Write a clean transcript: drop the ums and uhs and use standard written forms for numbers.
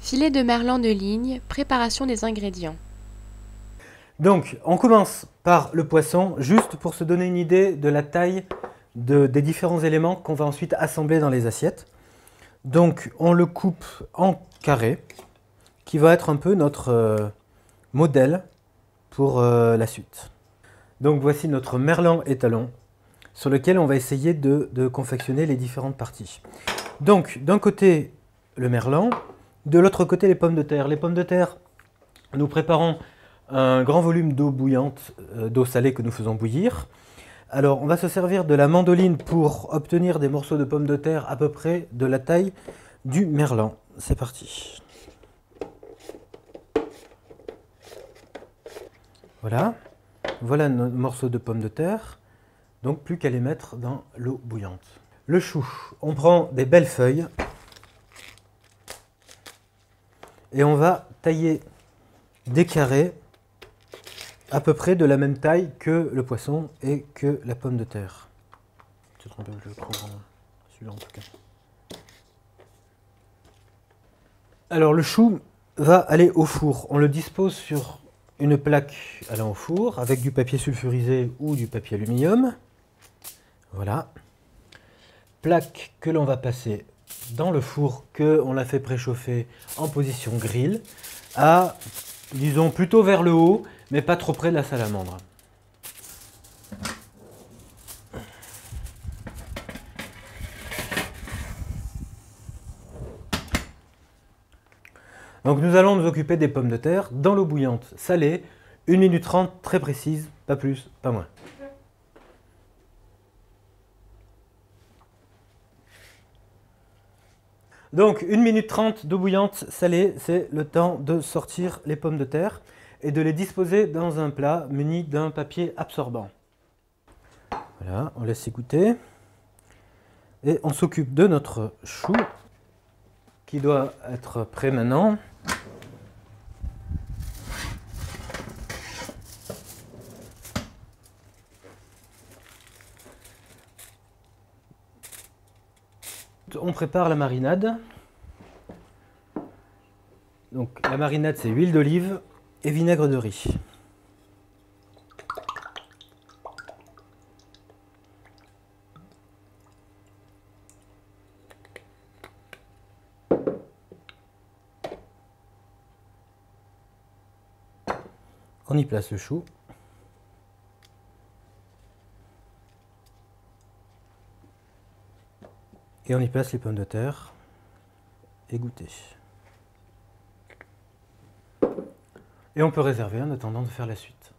Filet de merlan de ligne, préparation des ingrédients. Donc, on commence par le poisson, juste pour se donner une idée de la taille des différents éléments qu'on va ensuite assembler dans les assiettes. Donc, on le coupe en carrés, qui va être un peu notre modèle pour la suite. Donc, voici notre merlan étalon, sur lequel on va essayer de confectionner les différentes parties. Donc, d'un côté, le merlan, de l'autre côté, les pommes de terre. Les pommes de terre, nous préparons un grand volume d'eau bouillante, d'eau salée que nous faisons bouillir. Alors, on va se servir de la mandoline pour obtenir des morceaux de pommes de terre à peu près de la taille du merlan. C'est parti. Voilà. Voilà nos morceaux de pommes de terre. Donc, plus qu'à les mettre dans l'eau bouillante. Le chou, on prend des belles feuilles et on va tailler des carrés à peu près de la même taille que le poisson et que la pomme de terre. Je prends le trop grand, celui-là en tout cas. Alors le chou va aller au four. On le dispose sur une plaque allant au four avec du papier sulfurisé ou du papier aluminium. Voilà. Plaque que l'on va passer dans le four que on l'a fait préchauffer en position grill à, disons, plutôt vers le haut, mais pas trop près de la salamandre. Donc nous allons nous occuper des pommes de terre dans l'eau bouillante salée, 1 minute 30 très précise, pas plus, pas moins. Donc 1 minute 30 d'eau bouillante salée, c'est le temps de sortir les pommes de terre et de les disposer dans un plat muni d'un papier absorbant. Voilà, on laisse égoutter et on s'occupe de notre chou qui doit être prêt maintenant. On prépare la marinade. Donc la marinade, c'est huile d'olive et vinaigre de riz. On y place le chou. Et on y place les pommes de terre égouttées. Et on peut réserver en attendant de faire la suite.